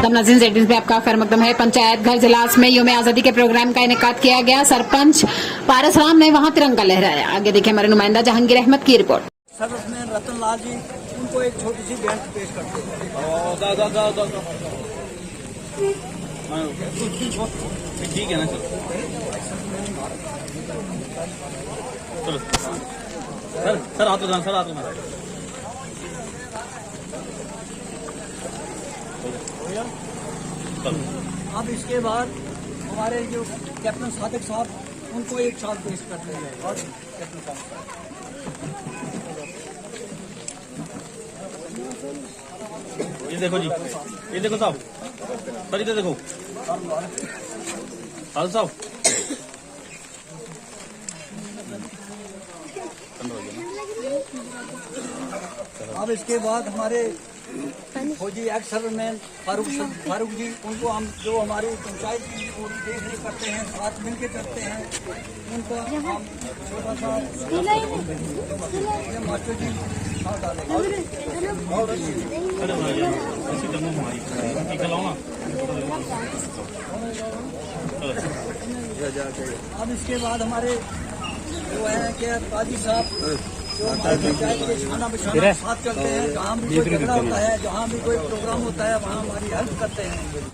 मकदम नाज़रीन Z news में आपका खैर मकदम है। पंचायत घर जिलास में यौम आज़ादी के प्रोग्राम का इनेकाद किया गया। सरपंच पारस राम ने वहां तिरंगा लहराया। आगे देखिए हमारे नुमाइंदा जहांगीर अहमद की रिपोर्ट। सर उसमें रतन लाल जी उनको एक छोटी सी भेंट पेश करते हैं। ठीक है ना चलो सर हाथ उठाना सर हाथ उठाना। अब इसके बाद हमारे जो कैप्टन सादिक साहब उनको एक साथ पेश करते हैं और कैप्टन साहब ये देखो जी, ये देखो साहब, सर इधर देखो हाल साहब। अब इसके बाद हमारे फौजी एक्स सर्वमैन फारूक जी उनको हम जो हमारी पंचायत की देख रेख करते हैं, साथ मिल के करते हैं, उनको हम छोटा सा मास्टर जी साथ डालेंगे। अब इसके बाद हमारे जो है कि काजी साहब जो पंचायत के खाना बिछाना साथ चलते हैं, जहाँ भी कोई झगड़ा होता है, जहाँ भी कोई प्रोग्राम होता है वहाँ हमारी हेल्प करते हैं।